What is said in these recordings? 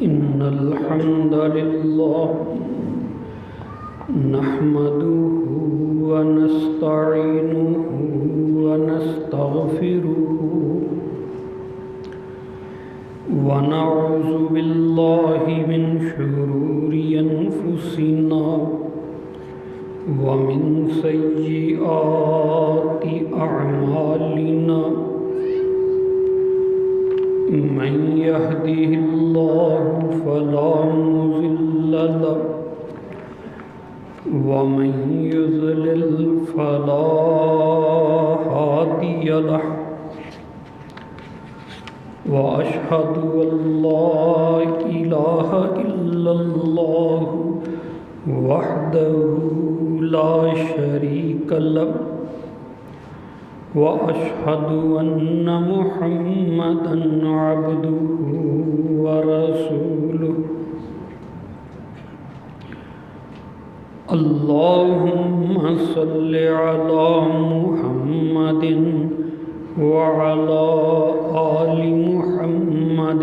إن الحمد لله نحمده ونستعينه ونستغفره ونعوذ بالله من شرور أنفسنا ومن سيئات أعمالنا من يهده الله فلا مضل له ومن يضلل فلا هادي له وأشهد أن لا إله إلا الله وحده لا شريك له وأشهد أن محمدًا عبده ورسوله اللهم صل على محمد وعلى آل محمد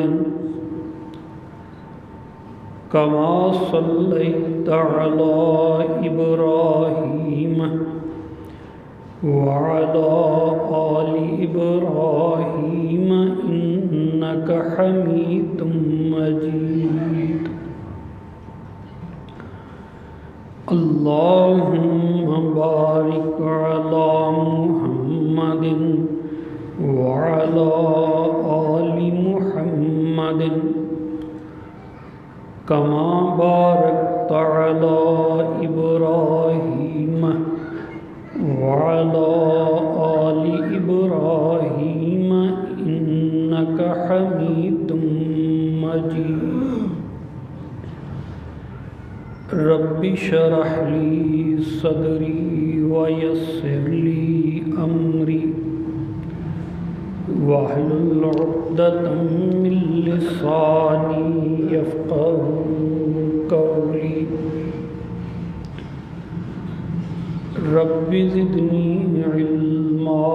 كما صليت على إبراهيم وعلى آل إبراهيم إنك حميد مجيد اللهم بارك على محمد وعلى آل محمد كما باركت على إبراهيم وعلى آل إبراهيم إنك حميد مجيد رب اشرح لي صدري ويسر لي أمري واحلل عقدة من لساني يفقهوا قولي رب زدني علما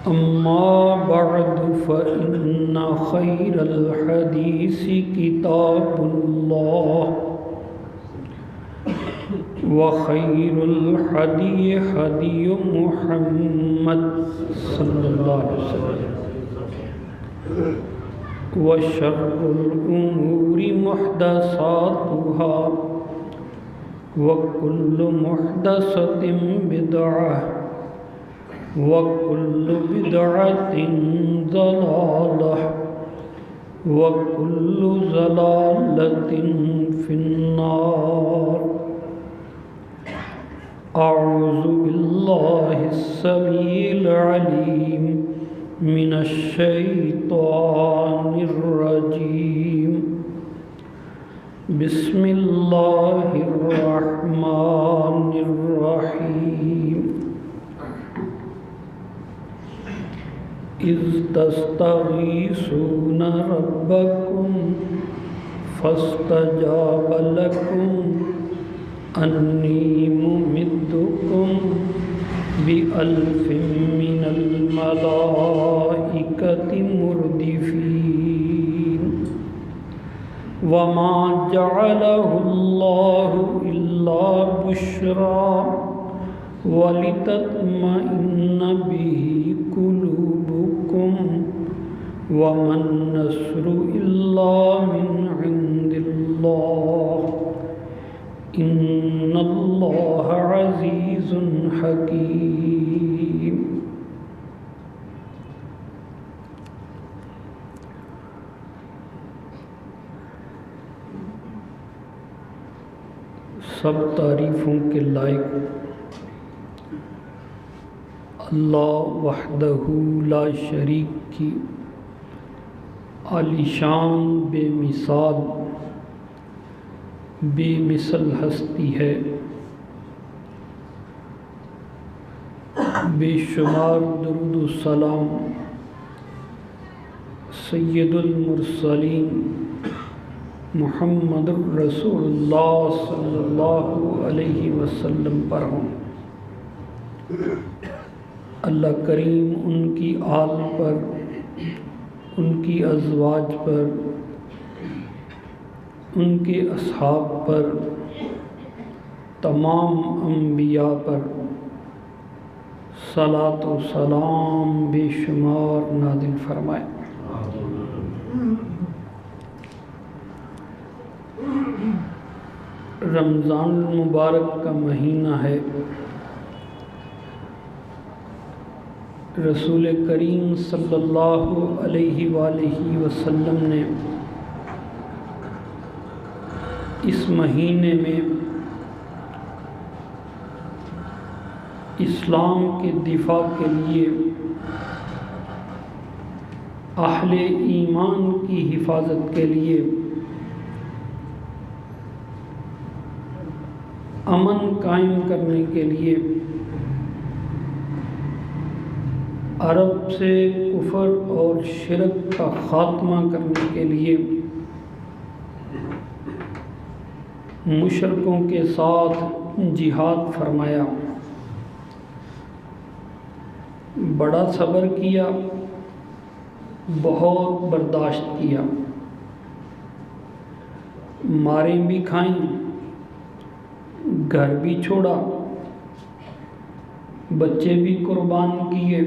أما بعد فإن خير الحديث كتاب الله وخير الهدي هدي محمد صلى الله عليه وسلم وشر الأمور محدثاتها وكل محدثة بدعة وكل بدعة ضلالة وكل ضلالة في النار أعوذ بالله السميع العليم من الشيطان الرجيم بسم الله الرحمن الرحيم إذ تستغيثون ربكم فاستجاب لكم أني ممدكم بألف من الملائكة مردفين وما جعله الله إلا بشرى ولتطمئن به قلوبكم وما النصر إلا من عند الله إن الله عزيز حكيم سب تعریفوں کے لائق اللہ وحدہ لا شریک کی عالی شان بے مثال بے مثل ہستی ہے بے شمار درود و سلام سید المرسلین محمد الرسول اللہ صلی اللہ علیہ وسلم پر ہوں۔ اللہ کریم ان کی آل پر ان کی ازواج پر، ان کے اصحاب پر، تمام انبیاء پر صلاۃ و سلام بے شمار نازل فرمائے۔ رمضان المبارک کا مہینہ ہے۔ رسول کریم صلی اللہ علیہ وآلہ وسلم نے اس مہینے میں اسلام کے دفاع کے لیے، اہل ایمان کی حفاظت کے لیے، امن قائم کرنے کے لیے، عرب سے کفر اور شرک کا خاتمہ کرنے کے لیے مشرکوں کے ساتھ جہاد فرمایا، بڑا صبر کیا، بہت برداشت کیا، ماریں بھی کھائیں، گھر بھی چھوڑا، بچے بھی قربان کیے،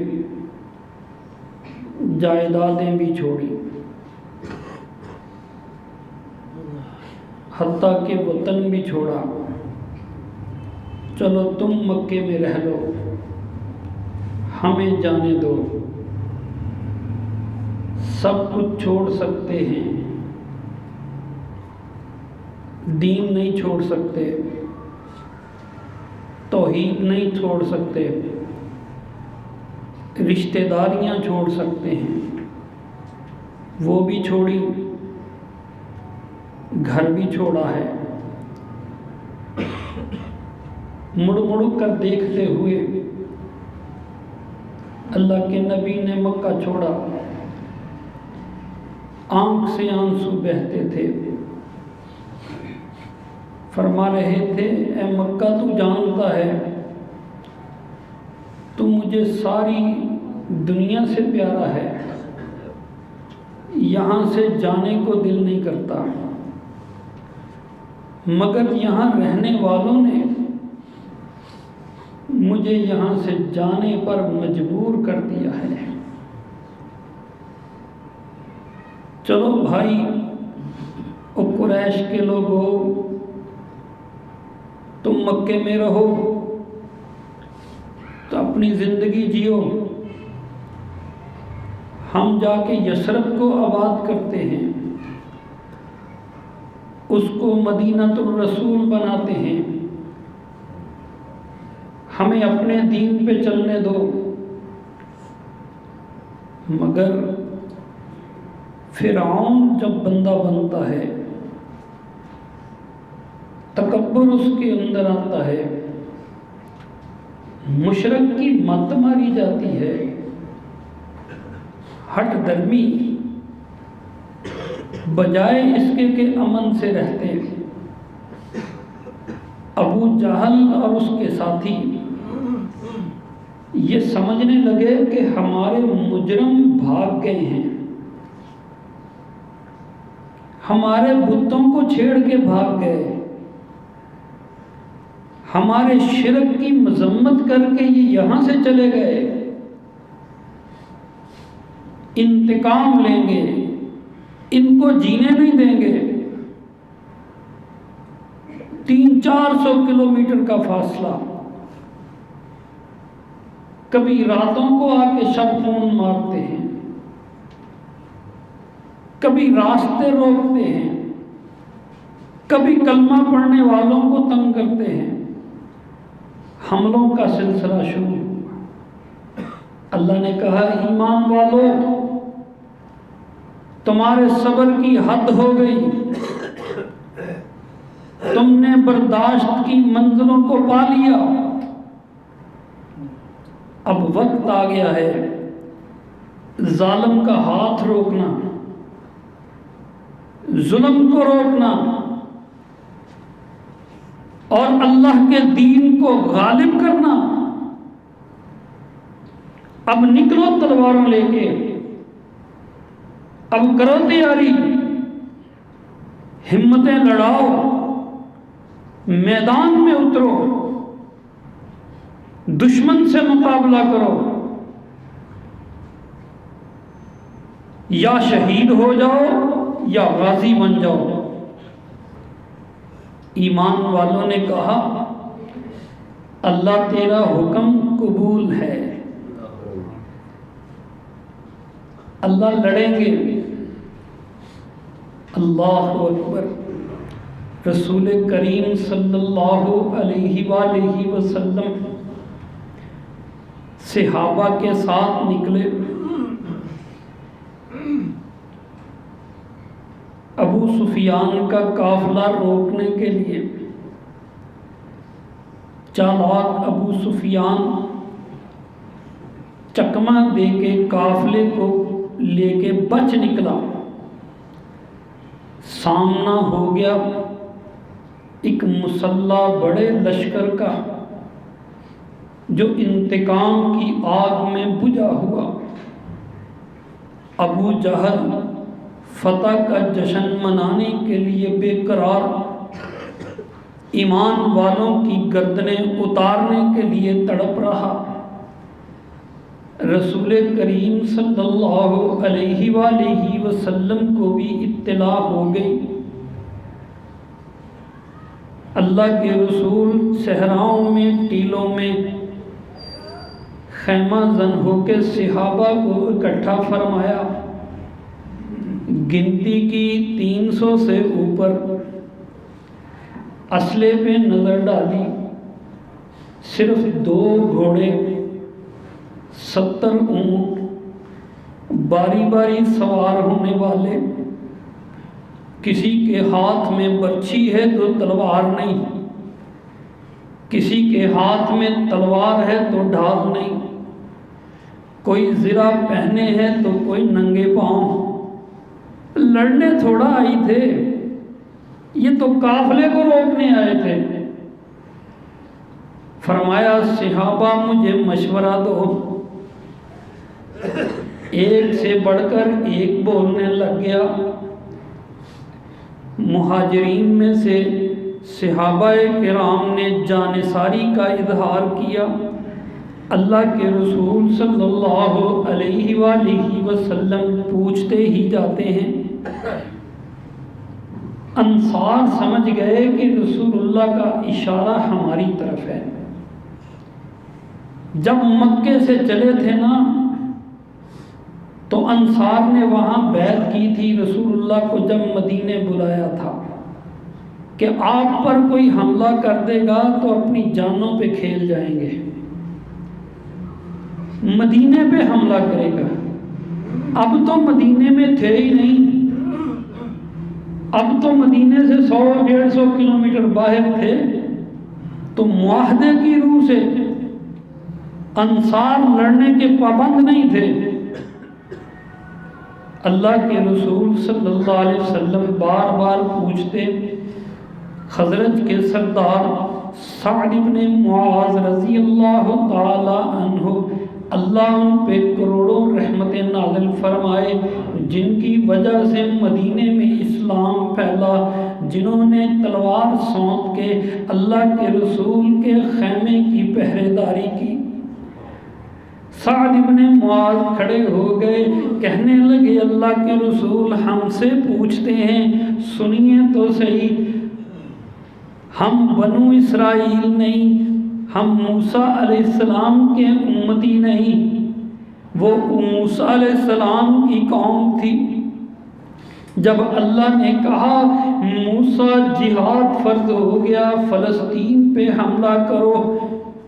جائیدادیں بھی چھوڑی، حتیٰ کہ وطن بھی چھوڑا۔ چلو تم مکے میں رہ لو، ہمیں جانے دو، سب کچھ چھوڑ سکتے ہیں، دین نہیں چھوڑ سکتے، توحید نہیں چھوڑ سکتے، رشتہ داریاں چھوڑ سکتے ہیں، وہ بھی چھوڑی، گھر بھی چھوڑا ہے۔ مڑ مڑ کر دیکھتے ہوئے اللہ کے نبی نے مکہ چھوڑا، آنکھ سے آنسو بہتے تھے، فرما رہے تھے اے مکہ تو جانتا ہے تو مجھے ساری دنیا سے پیارا ہے، یہاں سے جانے کو دل نہیں کرتا، مگر یہاں رہنے والوں نے مجھے یہاں سے جانے پر مجبور کر دیا ہے۔ چلو بھائی، او قریش کے لوگوں، تم مکے میں رہو تو اپنی زندگی جیو، ہم جا کے یثرب کو آباد کرتے ہیں، اس کو مدینۃ الرسول بناتے ہیں، ہمیں اپنے دین پہ چلنے دو۔ مگر فرعون جب بندہ بنتا ہے، تکبر اس کے اندر آتا ہے، مشرک کی مت ماری جاتی ہے، ہٹ درمی، بجائے اس کے کہ امن سے رہتے، ابو جہل اور اس کے ساتھی یہ سمجھنے لگے کہ ہمارے مجرم بھاگ گئے ہیں، ہمارے بتوں کو چھیڑ کے بھاگ گئے، ہمارے شرک کی مذمت کر کے یہ یہاں سے چلے گئے، انتقام لیں گے، ان کو جینے نہیں دیں گے۔ 300-400 کلومیٹر کا فاصلہ، کبھی راتوں کو آ کے شب خون مارتے ہیں، کبھی راستے روکتے ہیں، کبھی کلمہ پڑھنے والوں کو تنگ کرتے ہیں، حملوں کا سلسلہ شروع ہوا۔ اللہ نے کہا ایمان والو، تمہارے صبر کی حد ہو گئی، تم نے برداشت کی منزلوں کو پا لیا، اب وقت آ گیا ہے ظالم کا ہاتھ روکنا، ظلم کو روکنا اور اللہ کے دین کو غالب کرنا۔ اب نکلو تلواروں لے کے، اب کرو تیاری، ہمتیں لڑاؤ، میدان میں اترو، دشمن سے مقابلہ کرو، یا شہید ہو جاؤ یا غازی بن جاؤ۔ ایمان والوں نے کہا اللہ تیرا حکم قبول ہے، اللہ لڑیں گے۔ اللہ اکبر۔ رسول کریم صلی اللہ علیہ وآلہ وسلم صحابہ کے ساتھ نکلے۔ ابو سفیان کا قافلہ روکنے کے لیے چالاک ابو سفیان چکمہ دے کے قافلے کو لے کے بچ نکلا۔ سامنا ہو گیا ایک مسلح بڑے لشکر کا جو انتقام کی آگ میں بجھا ہوا۔ ابو جہل فتح کا جشن منانے کے لیے بے قرار، ایمان والوں کی گردنیں اتارنے کے لیے تڑپ رہا۔ رسول کریم صلی اللہ علیہ وآلہ وسلم کو بھی اطلاع ہو گئی۔ اللہ کے رسول صحراؤں میں، ٹیلوں میں خیمہ زن ہو کے صحابہ کو اکٹھا فرمایا، گنتی کی 300 سے اوپر، اسلحے پہ نظر ڈالی، صرف 2 گھوڑے، 70 اونٹ، باری باری سوار ہونے والے، کسی کے ہاتھ میں برچھی ہے تو تلوار نہیں، کسی کے ہاتھ میں تلوار ہے تو ڈھال نہیں، کوئی زرہ پہنے ہے تو کوئی ننگے پاؤں۔ لڑنے تھوڑا آئی تھے، یہ تو قافلے کو روکنے آئے تھے۔ فرمایا صحابہ مجھے مشورہ دو۔ ایک سے بڑھ کر ایک بولنے لگ گیا۔ مہاجرین میں سے صحابہ کرام نے جانثاری کا اظہار کیا۔ اللہ کے رسول صلی اللہ علیہ وآلہ وسلم پوچھتے ہی جاتے ہیں۔ انصار سمجھ گئے کہ رسول اللہ کا اشارہ ہماری طرف ہے۔ جب مکے سے چلے تھے نا تو انصار نے وہاں بیعت کی تھی رسول اللہ کو جب مدینے بلایا تھا کہ آپ پر کوئی حملہ کر دے گا تو اپنی جانوں پہ کھیل جائیں گے، مدینے پہ حملہ کرے گا۔ اب تو مدینے میں تھے ہی نہیں، اب تو مدینے سے 100-150 کلومیٹر باہر تھے، تو معاہدے کی روح سے انصار لڑنے کے پابند نہیں تھے۔ اللہ کے رسول صلی اللہ علیہ وسلم بار بار پوچھتے، خزرج کے سردار سعد بن معاذ رضی اللہ تعالی عنہ، اللہ ان پہ کروڑوں رحمتیں نازل فرمائے، جن کی وجہ سے مدینے میں اسلام پھیلا، جنہوں نے تلوار سونت کے اللہ کے رسول کے خیمے کی پہرے داری کی۔ سعد بن معاذ کھڑے ہو گئے، کہنے لگے اللہ کے رسول ہم سے پوچھتے ہیں، سنیے تو صحیح، ہم بنو اسرائیل نہیں، ہم موسیٰ علیہ السلام کے امتی نہیں، وہ موسیٰ علیہ السلام کی قوم تھی۔ جب اللہ نے کہا موسیٰ جہاد فرض ہو گیا، فلسطین پہ حملہ کرو،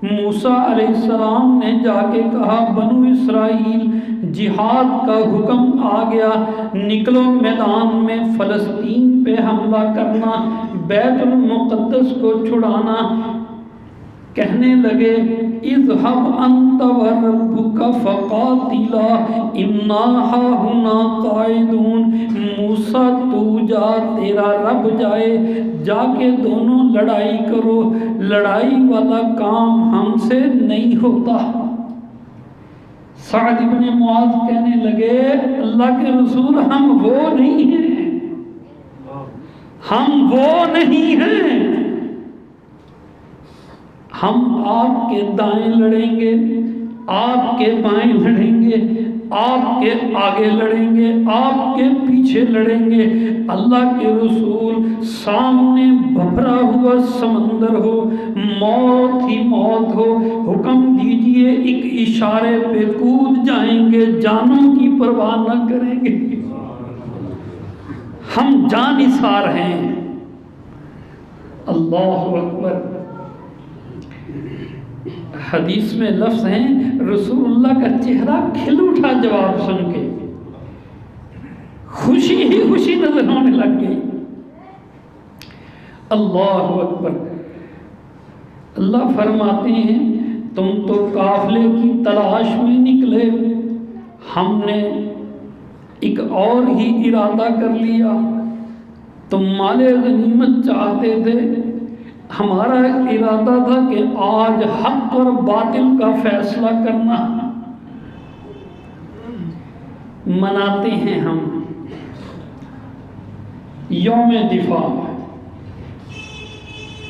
موسیٰ علیہ السلام نے جا کے کہا بنو اسرائیل جہاد کا حکم آ گیا، نکلو میدان میں، فلسطین پہ حملہ کرنا، بیت المقدس کو چھڑانا۔ کہنے لگے اذهب انت وربک فقاتلا انا ہاہنا قاعدون، موسیٰ تو جا، تیرا رب جائے، جا کے دونوں لڑائی کرو، لڑائی والا کام ہم سے نہیں ہوتا۔ سعد ابن معاذ کہنے لگے اللہ کے رسول ہم وہ نہیں ہیں، ہم وہ نہیں ہیں، ہم آپ کے دائیں لڑیں گے، آپ کے بائیں لڑیں گے، آپ کے آگے لڑیں گے، آپ کے پیچھے لڑیں گے۔ اللہ کے رسول سامنے بھرا ہوا سمندر ہو، موت ہی موت ہو، حکم دیجئے ایک اشارے پہ کود جائیں گے، جانوں کی پرواہ نہ کریں گے، ہم جان نثار ہیں۔ اللہ اکبر۔ حدیث میں لفظ ہیں رسول اللہ کا چہرہ کھل اٹھا جواب سن کے، خوشی ہی خوشی نظر ہونے لگ گئی۔ اللہ اکبر۔ اللہ فرماتے ہیں تم تو قافلے کی تلاش میں نکلے، ہم نے ایک اور ہی ارادہ کر لیا، تم مال غنیمت چاہتے تھے، ہمارا ارادہ تھا کہ آج حق اور باطل کا فیصلہ کرنا۔ مناتے ہیں ہم یوم دفاع،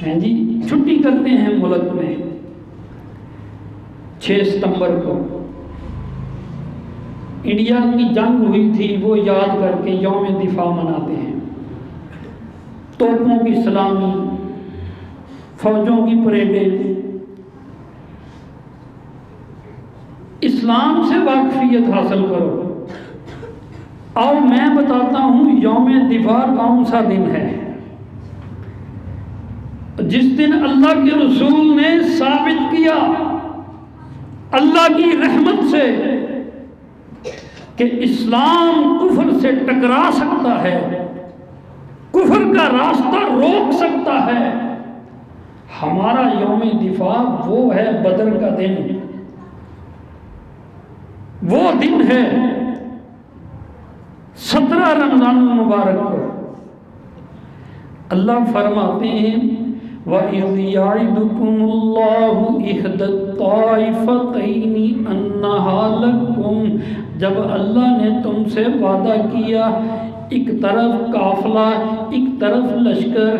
ہیں جی، چھٹی کرتے ہیں ملک میں 6 ستمبر کو انڈیا کی جنگ ہوئی تھی، وہ یاد کر کے یوم دفاع مناتے ہیں۔ توپوں کی سلامی، فوجوں کی پریڈیں۔ اسلام سے واقفیت حاصل کرو۔ اور میں بتاتا ہوں یوم دفاع کون سا دن ہے؟ جس دن اللہ کے رسول نے ثابت کیا اللہ کی رحمت سے کہ اسلام کفر سے ٹکرا سکتا ہے، کفر کا راستہ روک سکتا ہے۔ ہمارا یوم دفاع وہ ہے بدر کا دن، وہ دن ہے 17 رمضان المبارک کو۔ اللہ فرماتے ہیں وَإِذْ يَعِدُكُمُ اللَّهُ إِحْدَى الطَّائِفَتَيْنِ أَنَّهَا لَكُمْ، جب اللہ نے تم سے وعدہ کیا ایک طرف قافلہ ایک طرف لشکر،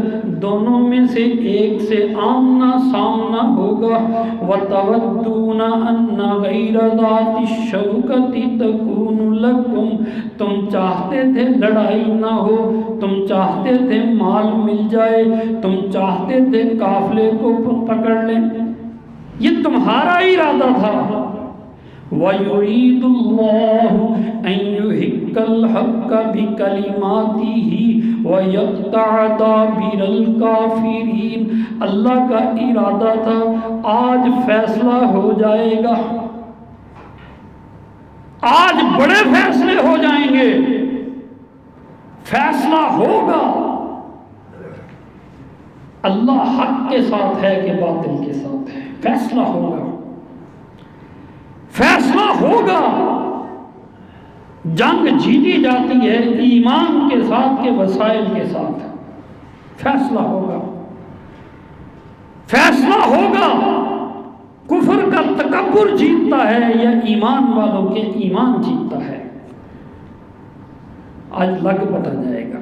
دونوں میں سے ایک سے آمنا سامنا ہوگا۔ وَتَوَدُّونَ أَنَّ غَيْرَ ذَاتِ الشَّوْكَةِ تَكُونُ لَكُمْ، تم چاہتے تھے لڑائی نہ ہو، تم چاہتے تھے مال مل جائے، تم چاہتے تھے قافلے کو پکڑ لیں، یہ تمہارا ارادہ تھا۔ وَيُرِيدُ اللَّهُ أَن يُحِقَّ الْحَقَّ بِكَلِمَاتِهِ وَيَقْطَعَ دَابِرَ الْكَافِرِينَ، اللہ کا ارادہ تھا آج فیصلہ ہو جائے گا، آج بڑے فیصلے ہو جائیں گے، فیصلہ ہوگا۔ اللہ حق کے ساتھ ہے کہ باطل کے ساتھ ہے، فیصلہ ہوگا، فیصلہ ہوگا۔ جنگ جیتی جاتی ہے ایمان کے ساتھ کے وسائل کے ساتھ، فیصلہ ہوگا، فیصلہ ہوگا۔ کفر کا تکبر جیتتا ہے یا ایمان والوں کے ایمان جیتتا ہے، آج لگ پتا جائے گا۔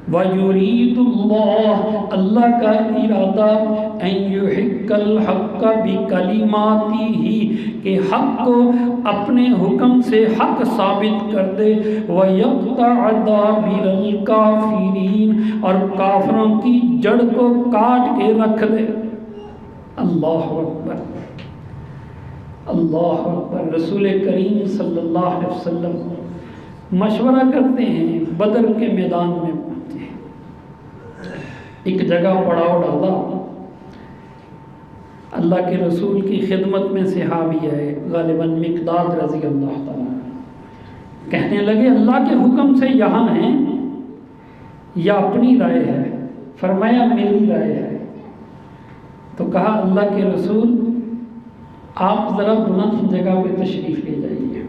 وَيُرِيدُ اللَّهُ، اللہ کا ارادہ أَن يُحِقَّ الْحَقَّ بِكَلِمَاتِهِ، کہ حق کو اپنے حکم سے حق ثابت کر دے۔ وَيَقْطَعَ دَابِرَ الْكَافِرِينَ، اور کافروں کی جڑ کو کاٹ کے رکھ دے۔ اللہ اکبر، اللہ اکبر۔ رسول کریم صلی اللہ علیہ وسلم مشورہ کرتے ہیں، بدر کے میدان میں پہنچے، ایک جگہ پڑاؤ ڈالا، اللہ کے رسول کی خدمت میں صحابی آئے غالباً مقداد رضی اللہ تعالیٰ، کہنے لگے اللہ کے حکم سے یہاں ہیں یا اپنی رائے ہے؟ فرمایا میری رائے ہے۔ تو کہا اللہ کے رسول آپ ذرا بلند جگہ پہ تشریف لے جائیے،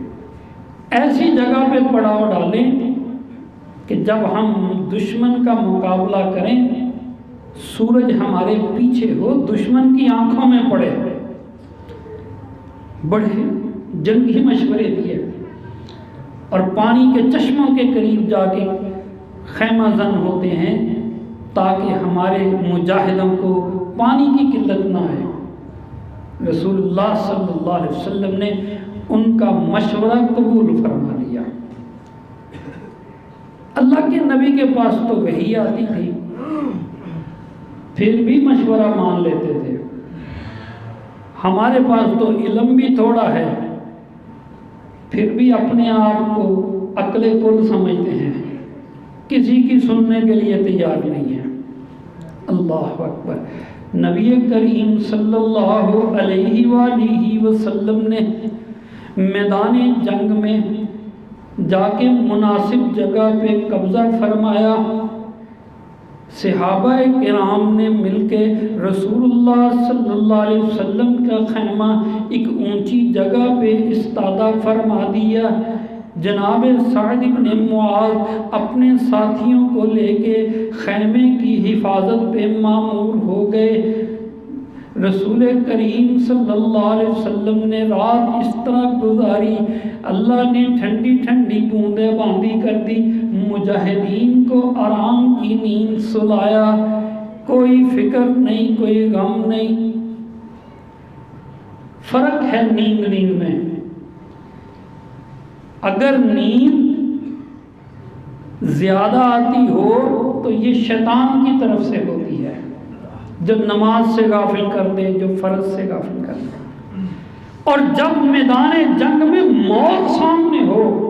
ایسی جگہ پہ پڑاؤ ڈالیں کہ جب ہم دشمن کا مقابلہ کریں سورج ہمارے پیچھے ہو، دشمن کی آنکھوں میں پڑے۔ بڑے جنگی مشورے دیے اور پانی کے چشموں کے قریب جا کے خیمہ زن ہوتے ہیں تاکہ ہمارے مجاہدوں کو پانی کی قلت نہ آئے۔ رسول اللہ صلی اللہ علیہ وسلم نے ان کا مشورہ قبول فرما لیا۔ اللہ کے نبی کے پاس تو وحی آتی تھی، پھر بھی مشورہ مان لیتے تھے۔ ہمارے پاس تو علم بھی تھوڑا ہے، پھر بھی اپنے آپ کو عقل کل سمجھتے ہیں، کسی کی سننے کے لیے تیار نہیں ہے۔ اللہ اکبر۔ نبی کریم صلی اللہ علیہ وآلہ وسلم نے میدان جنگ میں جا کے مناسب جگہ پہ قبضہ فرمایا۔ صحابہ کرام نے مل کے رسول اللہ صلی اللہ علیہ وسلم کا خیمہ ایک اونچی جگہ پہ استادہ فرما دیا۔ جناب سعد بن معاذ اپنے ساتھیوں کو لے کے خیمے کی حفاظت پہ مامور ہو گئے۔ رسول کریم صلی اللہ علیہ وسلم نے رات اس طرح گزاری، اللہ نے ٹھنڈی ٹھنڈی بوندیں باندھی کر دی، مجاہدین کو آرام کی نیند سلایا، کوئی فکر نہیں، کوئی غم نہیں۔ فرق ہے نیند میں۔ اگر نیند زیادہ آتی ہو تو یہ شیطان کی طرف سے ہوتی ہے، جو نماز سے غافل کر دے، جو فرض سے غافل کر دے۔ اور جب میدان جنگ میں موت سامنے ہو،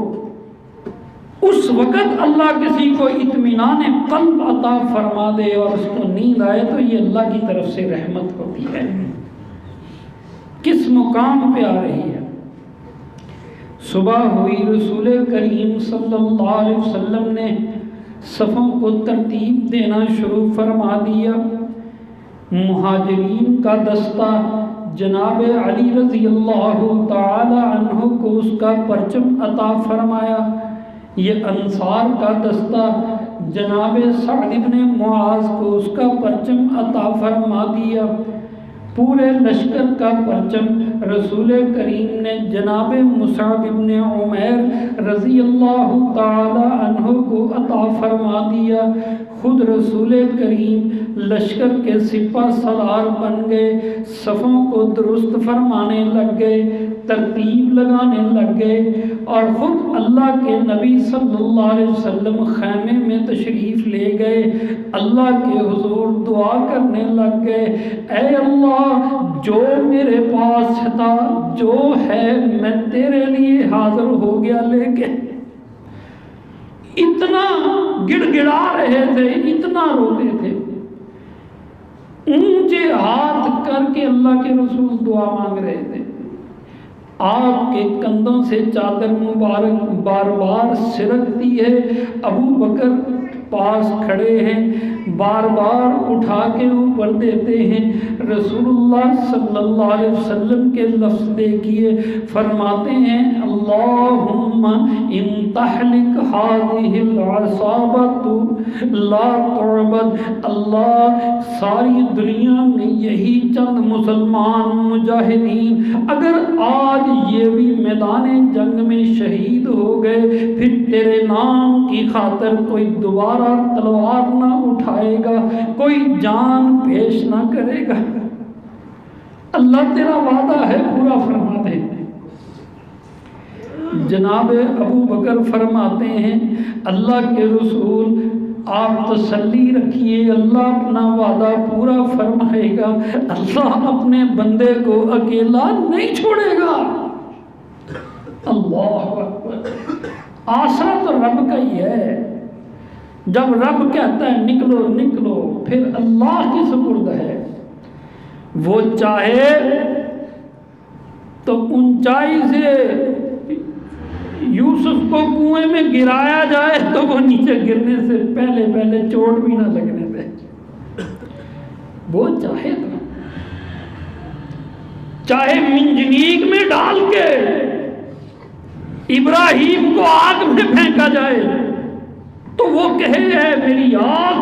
اس وقت اللہ کسی کو اطمینان قلب عطا فرما دے اور اس کو نیند آئے تو یہ اللہ کی طرف سے رحمت ہوتی ہے۔ کس مقام پہ آ رہی ہے؟ صبح ہوئی، رسول کریم صلی اللہ علیہ وسلم نے صفوں کو ترتیب دینا شروع فرما دیا۔ مہاجرین کا دستہ جناب علی رضی اللہ تعالی عنہ کو اس کا پرچم عطا فرمایا۔ یہ انصار کا دستہ جناب سعد بن معاذ کو اس کا پرچم عطا فرما دیا۔ پورے لشکر کا پرچم رسول کریم نے جناب مصعب بن عمیر رضی اللہ تعالی عنہ کو عطا فرما دیا۔ خود رسول کریم لشکر کے سپہ سالار بن گئے، صفوں کو درست فرمانے لگ گئے، ترتیب لگانے لگ گئے، اور خود اللہ کے نبی صلی اللہ علیہ وسلم خیمے میں تشریف لے گئے، اللہ کے حضور دعا کرنے لگ گئے، اے اللہ جو میرے پاس تھا، جو ہے میں تیرے لیے حاضر ہو گیا لے کے۔ اتنا گڑ گڑا رہے تھے، اتنا روتے تھے، اونچے ہاتھ کر کے اللہ کے رسول دعا مانگ رہے تھے۔ آپ کے کندھوں سے چادر مبارک بار بار سرکتی ہے، ابو بکر پاس کھڑے ہیں، بار بار اٹھا کے اوپر دیتے ہیں۔ رسول اللہ صلی اللہ علیہ وسلم کے لفظ دیکھیے، فرماتے ہیں اللہم ان تحلق هذه العصابة لا تعبد۔ اللہ ساری دنیا میں یہی چند مسلمان مجاہدین اگر آج یہ بھی میدان جنگ میں شہید ہو گئے، پھر تیرے نام کی خاطر کوئی دوبارہ تلوار نہ اٹھائے گا، کوئی جان پیش نہ کرے گا، اللہ تیرا وعدہ ہے پورا فرما دے۔ جناب ابو بکر فرماتے ہیں اللہ کے رسول آپ تسلی رکھیے، اللہ اپنا وعدہ پورا فرمائے گا، اللہ اپنے بندے کو اکیلا نہیں چھوڑے گا۔ اللہ اکبر۔ آسرا تو رب کا ہی ہے، جب رب کہتا ہے نکلو نکلو، پھر اللہ کی سپرد ہے۔ وہ چاہے تو اونچائی سے یوسف کو کنویں میں گرایا جائے تو وہ نیچے گرنے سے پہلے پہلے چوٹ بھی نہ لگنے دے، وہ چاہے تو، چاہے منجنیک میں ڈال کے ابراہیم کو آگ میں پھینکا جائے تو وہ کہے ہے میری آگ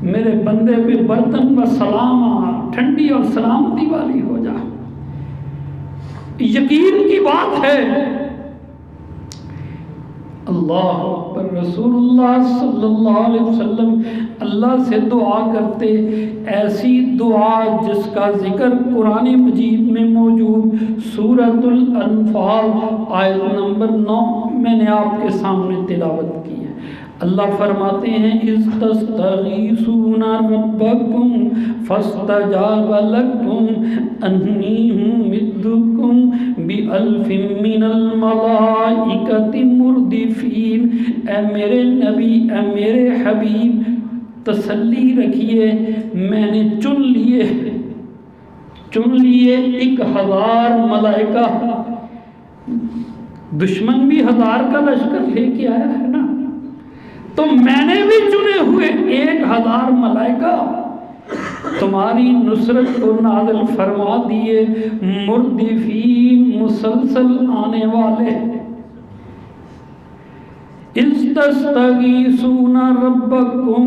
میرے بندے پہ برتن و سلام ٹھنڈی اور سلامتی والی ہو جا۔ یقین کی بات ہے۔ اللہ اکبر۔ رسول اللہ صلی اللہ علیہ وسلم اللہ سے دعا کرتے، ایسی دعا جس کا ذکر قرآن مجید میں موجود، سورۃ الانفال آیت نمبر 9 میں نے آپ کے سامنے تلاوت کی ہے۔ اللہ فرماتے ہیں اذ تستغیثون ربکم فاستجاب لکم انی ممدکم بألف من الملائکۃ مردفین۔ اے میرے نبی، اے میرے حبیب، تسلی رکھیے، میں نے چن لیے 1000 ملائکہ۔ دشمن بھی 1000 کا لشکر لے کے آیا ہے نا، تو میں نے بھی چنے ہوئے 1000 ملائکہ تمہاری نصرت کو نازل فرما دیے، مردفین، مسلسل آنے والے۔ اذ تستغیثون ربکم،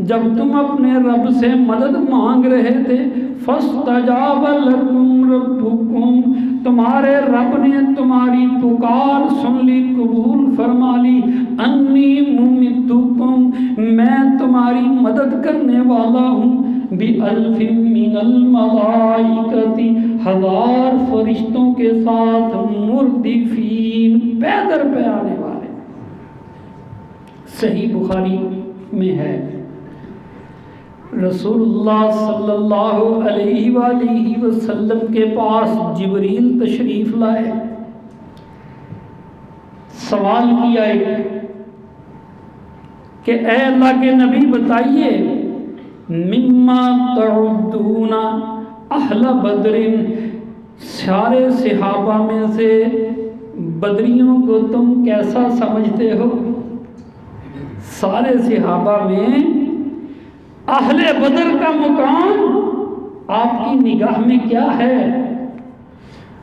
جب تم اپنے رب سے مدد مانگ رہے تھے، فاستجاب لکم ربکم، تمہارے رب نے تمہاری پکار سن لی، قبول فرما لی۔ انی ممدکم، میں تمہاری مدد کرنے والا ہوں، بألف من الملائکۃ، 1000 فرشتوں کے ساتھ، مردفین، پے در پے آنے والے۔ صحیح بخاری میں ہے، رسول اللہ صلی اللہ علیہ وآلہ وسلم کے پاس جبریل تشریف لائے، سوال کیا کہ اے اللہ کے نبی بتائیے، مما تعدون اہل بدر، سارے صحابہ میں سے بدریوں کو تم کیسا سمجھتے ہو؟ سارے صحابہ میں اہل بدر کا مقام آپ کی نگاہ میں کیا ہے؟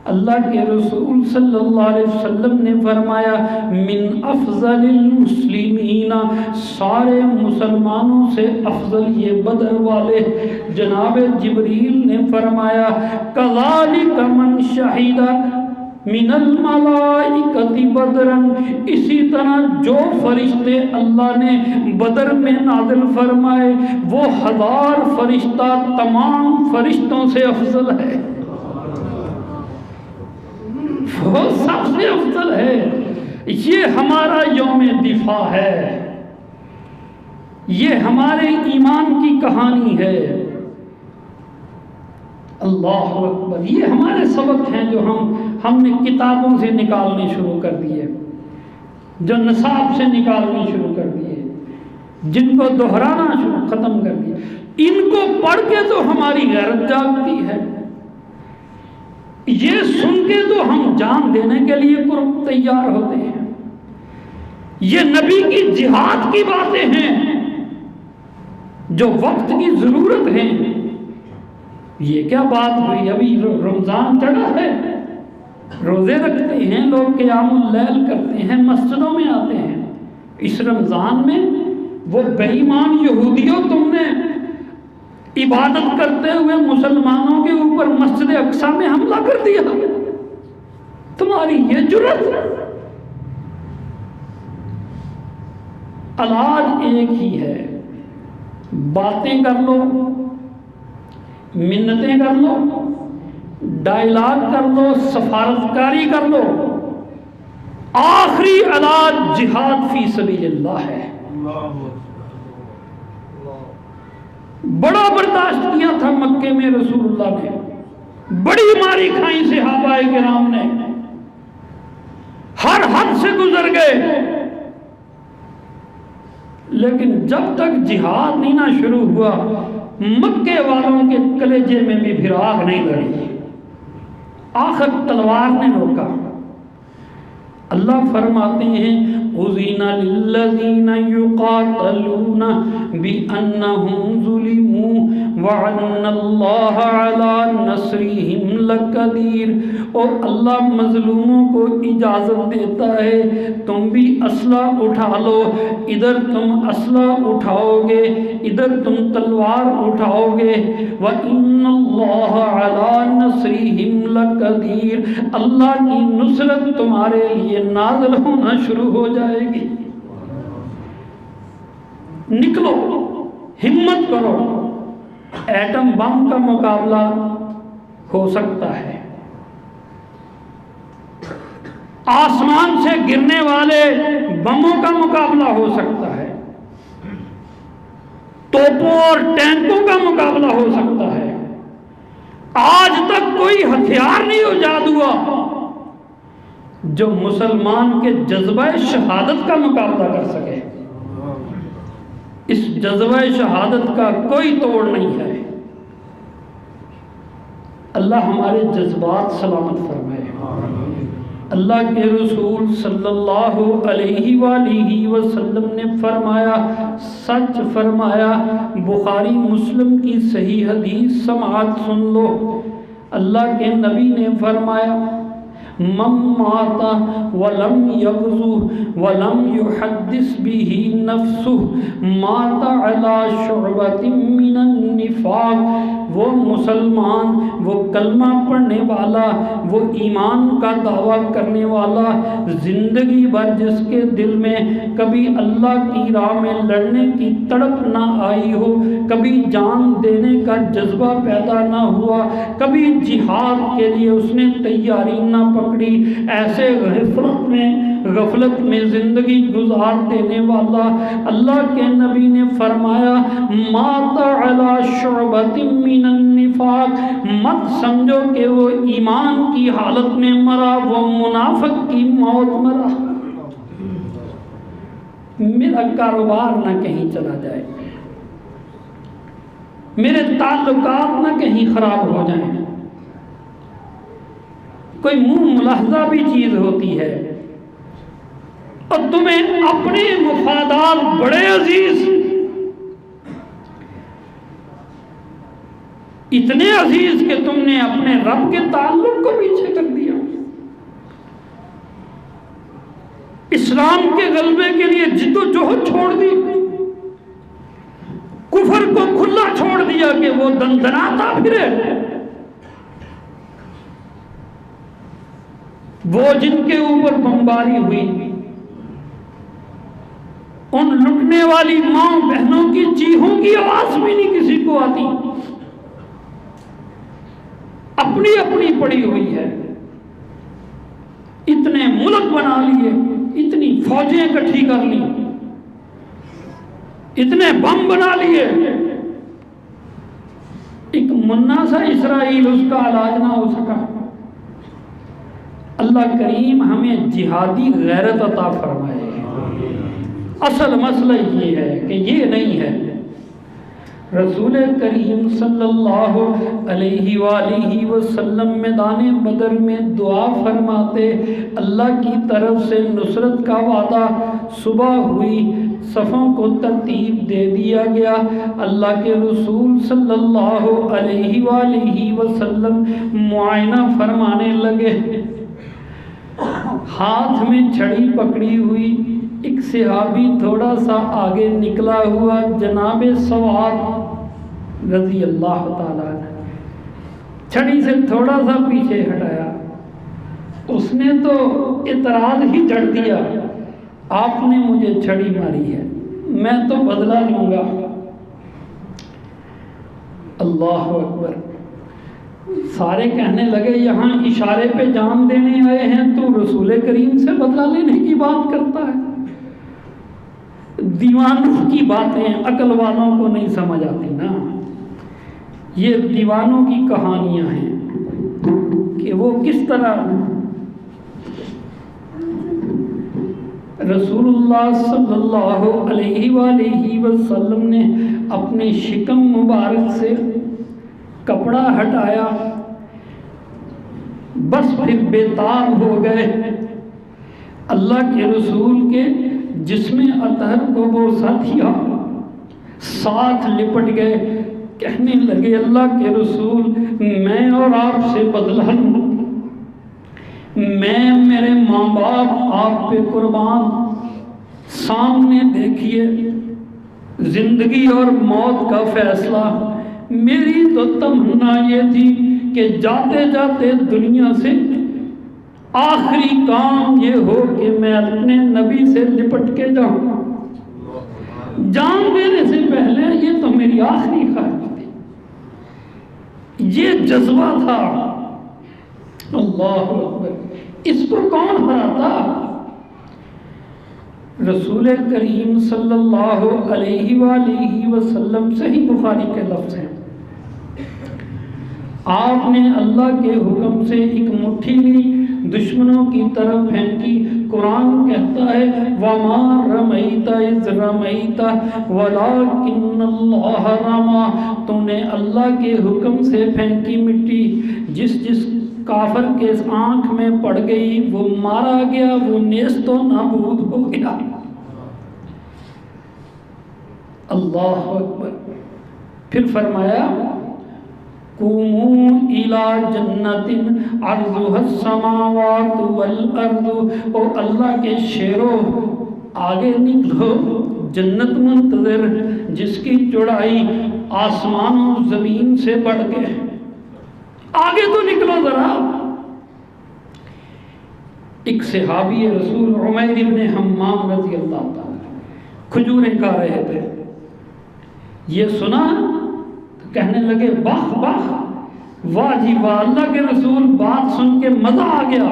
اللہ کے رسول صلی اللہ علیہ وسلم نے فرمایا من افضل المسلمین، سارے مسلمانوں سے افضل یہ بدر والے۔ جناب جبریل نے فرمایا کذالک من شہید من الملائکۃ بدرا، اسی طرح جو فرشتے اللہ نے بدر میں نازل فرمائے وہ 1000 فرشتہ تمام فرشتوں سے افضل ہے، وہ سب سے افضل ہے۔ یہ ہمارا یوم دفاع ہے، یہ ہمارے ایمان کی کہانی ہے۔ اللہ اکبر۔ یہ ہمارے سبق ہیں جو ہم نے کتابوں سے نکالنے شروع کر دیے، جو نصاب سے نکالنے شروع کر دیے، جن کو دہرانا ختم کر دیا۔ ان کو پڑھ کے تو ہماری غیرت جاگتی ہے، یہ سن کے تو ہم جان دینے کے لیے تیار ہوتے ہیں۔ یہ نبی کی جہاد کی باتیں ہیں جو وقت کی ضرورت ہیں۔ یہ کیا بات ہوئی؟ ابھی رمضان چڑھا ہے، روزے رکھتے ہیں لوگ، قیام اللیل کرتے ہیں، مسجدوں میں آتے ہیں۔ اس رمضان میں وہ بے ایمان یہودیوں، تم نے عبادت کرتے ہوئے مسلمانوں کے اوپر مسجد اقصیٰ میں حملہ کر دیا، تمہاری یہ جرت۔ علاج ایک ہی ہے، باتیں کر لو، منتیں کر لو، ڈائلاگ کر لو، سفارتکاری کر لو، آخری علاج جہاد فی سبیل اللہ ہے۔ بڑا برداشت کیا تھا مکے میں رسول اللہ نے، بڑی ماری کھائی صحابہ کرام نے، ہر حد سے گزر گئے، لیکن جب تک جہاد نہیں نہ شروع ہوا مکے والوں کے کلیجے میں بھی پھر آگ نہیں لڑی، آخر تلوار نے روکا۔ اللہ فرماتے ہیں أذن للذين يقاتلون بأنهم ظلموا وأن الله على نصرهم لقدير. اور اللہ مظلوموں کو اجازت دیتا ہے تم بھی اسلحہ اٹھا لو. ادھر تم اسلحہ اٹھاؤ گے، ادھر تم تلوار اٹھاؤ گے. وَإِنَّ اللَّهَ عَلَى نَصْرِهِمْ لَقَدِيرٌ. اللہ کی نصرت تمہارے لیے نازل ہونا شروع ہو جائے گی. نکلو، ہمت کرو. ایٹم بم کا مقابلہ ہو سکتا ہے، آسمان سے گرنے والے بموں کا مقابلہ ہو سکتا ہے، توپوں اور ٹینکوں کا مقابلہ ہو سکتا ہے. آج تک کوئی ہتھیار نہیں ایجاد ہوا جو مسلمان کے جذبہ شہادت کا مقابلہ کر سکے. اس جذبہ شہادت کا کوئی توڑ نہیں ہے. اللہ ہمارے جذبات سلامت فرمائے. اللہ کے رسول صلی اللہ علیہ وآلہ وسلم نے فرمایا، سچ فرمایا. بخاری مسلم کی صحیح حدیث سماعت سن لو. اللہ کے نبی نے فرمایا، من مات ولم یغزو ولم یحدث به نفسه مات على شعبۃ من النفاق. وہ مسلمان، وہ کلمہ پڑھنے والا، وہ ایمان کا دعویٰ کرنے والا، زندگی بھر جس کے دل میں کبھی اللہ کی راہ میں لڑنے کی تڑپ نہ آئی ہو، کبھی جان دینے کا جذبہ پیدا نہ ہوا، کبھی جہاد کے لیے اس نے تیاری نہ پکڑی، ایسے غفلت میں زندگی گزار دینے والا، اللہ کے نبی نے فرمایا مات علی شعبۃ من النفاق. مت سمجھو کہ وہ ایمان کی حالت میں مرا، وہ منافق کی موت مرا. میرا کاروبار نہ کہیں چلا جائے، میرے تعلقات نہ کہیں خراب ہو جائیں. کوئی منہ ملاحظہ بھی چیز ہوتی ہے اور تمہیں اپنے مفادات بڑے عزیز، اتنے عزیز کہ تم نے اپنے رب کے تعلق کو پیچھے کر دیا. اسلام کے غلبے کے لیے جد و جہد چھوڑ دی، کفر کو کھلا چھوڑ دیا کہ وہ دندناتا پھرے. وہ جن کے اوپر بمباری ہوئی، ان لٹنے والی ماں بہنوں کی چیخوں کی آواز بھی نہیں کسی کو آتی. اپنی اپنی پڑی ہوئی ہے. اتنے ملک بنا لیے، اتنی فوجیں اکٹھی کر لی، اتنے بم بنا لیے، ایک منا سا اسرائیل اس کا علاج نہ ہو سکا. اللہ کریم ہمیں جہادی غیرت عطا فرمائے. اصل مسئلہ یہ ہے کہ یہ نہیں ہے. رسول کریم صلی اللہ علیہ وآلہ وسلم میدان بدر میں دعا فرماتے، اللہ کی طرف سے نصرت کا وعدہ. صبح ہوئی، صفوں کو ترتیب دے دیا گیا. اللہ کے رسول صلی اللہ علیہ وآلہ وسلم معائنہ فرمانے لگے. ہاتھ میں چھڑی پکڑی ہوئی ایک صحابی تھوڑا سا آگے نکلا ہوا، جناب سواد رضی اللہ تعالیٰ عنہ، چھڑی سے تھوڑا سا پیچھے ہٹایا. اس نے تو اعتراض ہی جڑ دیا، آپ نے مجھے چھڑی ماری ہے، میں تو بدلہ لوں گا. اللہ اکبر. سارے کہنے لگے یہاں اشارے پہ جان دینے آئے ہیں، تو رسول کریم سے بدلہ لینے کی بات کرتا ہے. دیوانوں کی باتیں عقل والوں کو نہیں سمجھ آتی نا. یہ دیوانوں کی کہانیاں ہیں کہ وہ کس طرح رسول اللہ صلی اللہ علیہ وآلہ وسلم نے اپنے شکم مبارک سے کپڑا ہٹایا، بس پھر بے تاب ہو گئے. اللہ کے رسول کے جس میں اطہر کو بوسہ دیا، ساتھ لپٹ گئے، کہنے لگے اللہ کے رسول میں اور آپ سے بدلہ لوں، میں میرے ماں باپ آپ پہ قربان، سامنے دیکھیے زندگی اور موت کا فیصلہ، میری تو تمنا یہ تھی کہ جاتے جاتے دنیا سے آخری کام یہ ہو کہ میں اپنے نبی سے لپٹ کے جاؤں، جان دینے سے پہلے یہ تو میری آخری خواہش تھی، یہ جذبہ تھا۔ اللہ اکبر، اس کو کون ہراتا؟ رسول کریم صلی اللہ علیہ وآلہ وسلم، صحیح بخاری کے لفظ ہیں، آپ نے اللہ کے حکم سے ایک مٹھی لی، دشمنوں کی طرف پھینکی، قرآن کہتا ہے وَمَا رَمَيْتَ إِذْ رَمَيْتَ وَلَكِنَّ اللَّهَ رَمَى، تو نے اللہ کے حکم سے پھینکی مٹی، جس کافر کے آنکھ میں پڑ گئی وہ مارا گیا، وہ نیست و نابود ہو گیا۔ اللہ اکبر۔ پھر فرمایا قوموا الی جنت عرضها السماوات والارض، او اللہ کے شیرو آگے نکلو، جنت منتظر جس کی چوڑائی آسمان و زمین سے بڑھ کے، آگے تو نکلو ذرا۔ ایک صحابی رسول عمیر ابن حمام رضی اللہ تعالیٰ کھجوریں کھا رہے تھے، یہ سنا تو کہنے لگے واہ واہ، واہ جی واہ، اللہ کے رسول بات سن کے مزہ آ گیا۔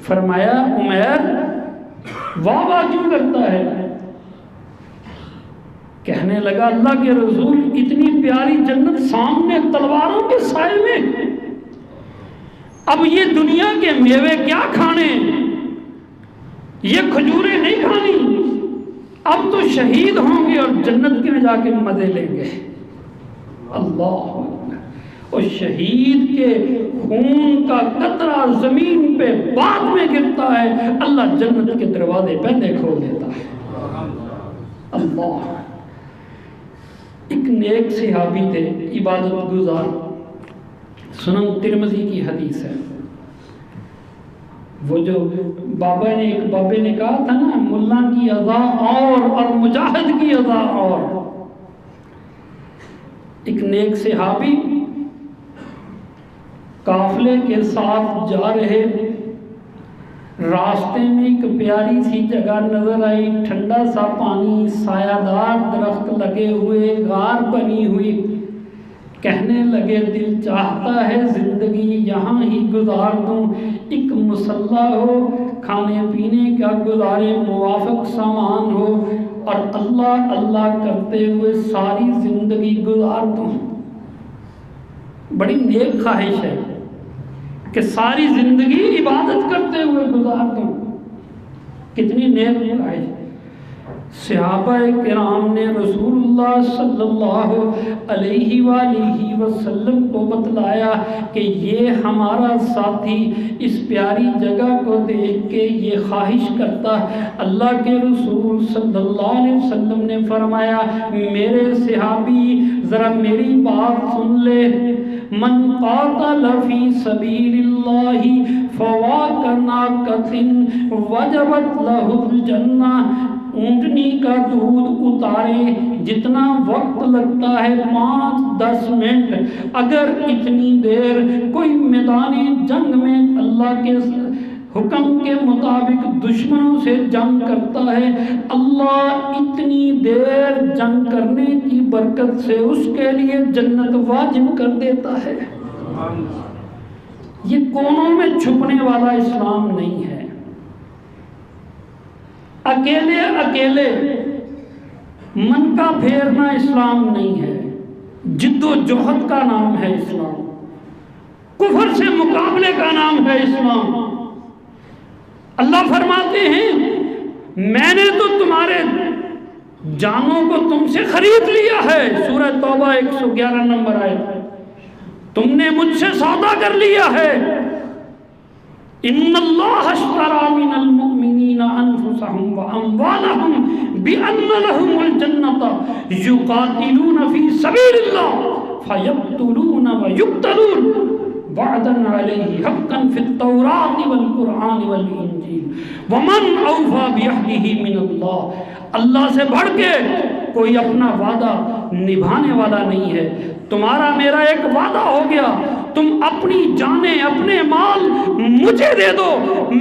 فرمایا عمیر واہ واہ کیوں کرتا ہے؟ کہنے لگا اللہ کے رسول اتنی پیاری جنت سامنے تلواروں کے سائے میں، اب یہ دنیا کے میوے کیا کھانے، یہ کھجوریں نہیں کھانی، اب تو شہید ہوں گے اور جنت کے میں جا کے مزے لیں گے۔ اللہ، اور شہید کے خون کا قطرہ زمین پہ بعد میں گرتا ہے، اللہ جنت کے دروازے پہلے کھول دیتا ہے۔ اللہ، ایک نیک صحابی تھے، عبادت گزار، سنن ترمذی کی حدیث ہے، وہ جو بابا نے کہا تھا نا ملا کی اذا اور مجاہد کی اذا اور، ایک نیک صحابی قافلے کے ساتھ جا رہے، راستے میں ایک پیاری سی جگہ نظر آئی، ٹھنڈا سا پانی، سایہ دار درخت لگے ہوئے، غار بنی ہوئی، کہنے لگے دل چاہتا ہے زندگی یہاں ہی گزار دوں، ایک مصلح ہو، کھانے پینے کا گزارے، موافق سامان ہو، اور اللہ اللہ کرتے ہوئے ساری زندگی گزار دوں۔ بڑی نیک خواہش ہے کہ ساری زندگی عبادت کرتے ہوئے گزار دوں، کتنی نیک خواہش۔ صحابہ کرام نے رسول اللہ صلی اللہ علیہ وآلہ وسلم کو بتلایا کہ یہ ہمارا ساتھی اس پیاری جگہ کو دیکھ کے یہ خواہش کرتا۔ اللہ کے رسول صلی اللہ علیہ وسلم نے فرمایا میرے صحابی ذرا میری بات سن لے، من قاتل فی سبیل اللہ فواک ناقۃ وجبت لہ الجنہ، اونٹنی کا دودھ اتارے جتنا وقت لگتا ہے 5-10 منٹ، اگر اتنی دیر کوئی میدان جنگ میں اللہ کے حکم کے مطابق دشمنوں سے جنگ کرتا ہے، اللہ اتنی دیر جنگ کرنے کی برکت سے اس کے لیے جنت واجب کر دیتا ہے۔ یہ کونوں میں چھپنے والا اسلام نہیں ہے، اکیلے اکیلے من کا پھیرنا اسلام نہیں ہے، جد و جہد کا نام ہے اسلام، کفر سے مقابلے کا نام ہے اسلام۔ اللہ فرماتے ہیں میں نے تو تمہارے جانوں کو تم سے خرید لیا ہے، سورہ توبہ 111 نمبر آیت، تم نے مجھ سے سودا کر لیا ہے۔ ان اللہ اشتری من المؤمنین دماءهم وأموالهم بأن لهم الجنة يقاتلون في سبيل الله فيقتلون ويقتلون وعدا عليه حقا في التوراة والقرآن والإنجيل ومن أوفى بعهده من الله. اللہ سے بڑھ کے کوئی اپنا وعدہ نبھانے والا نہیں ہے. تمہارا میرا ایک وعدہ ہو گیا, تم اپنی جانیں اپنے مال مجھے دے دو,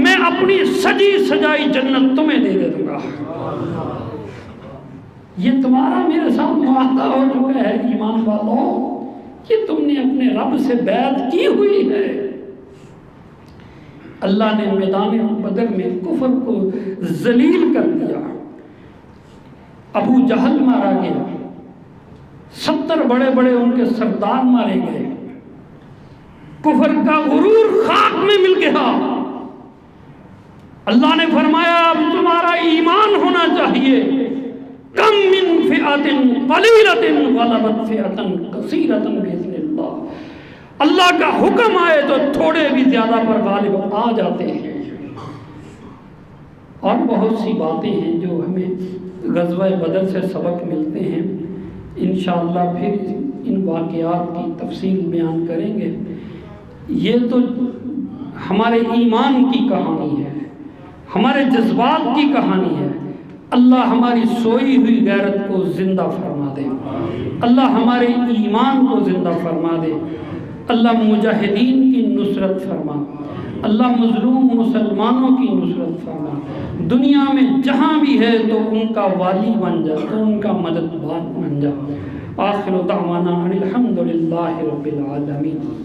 میں اپنی سجی سجائی جنت تمہیں دے دوں گا. یہ تمہارا میرے ساتھ معاہدہ ہو چکا ہے ایمان والوں, کہ تم نے اپنے رب سے بیعت کی ہوئی ہے. اللہ نے میدان بدر میں کفر کو ذلیل کر دیا. ابو جہل مارا گیا, 70 بڑے بڑے ان کے سردار مارے گئے, کفر کا غرور خاک میں مل گیا. اللہ نے فرمایا اب تمہارا ایمان ہونا چاہیے. کم من فئۃ قلیلۃ غلبت فئۃ کثیرۃ باذن اللہ. اللہ کا حکم آئے تو تھوڑے بھی زیادہ پر غالب آ جاتے ہیں. اور بہت سی باتیں ہیں جو ہمیں غزوہ بدر سے سبق ملتے ہیں. انشاءاللہ پھر ان واقعات کی تفصیل بیان کریں گے. یہ تو ہمارے ایمان کی کہانی ہے, ہمارے جذبات کی کہانی ہے. اللہ ہماری سوئی ہوئی غیرت کو زندہ فرما دے, اللہ ہمارے ایمان کو زندہ فرما دے. اللہ مجاہدین کی نصرت فرما, اللہ مظلوم مسلمانوں کی نصرت فرما. دنیا میں جہاں بھی ہے تو ان کا والی بن جا, تو ان کا مددگار بن جا. آخر دعوانا الحمدللہ رب العالمین.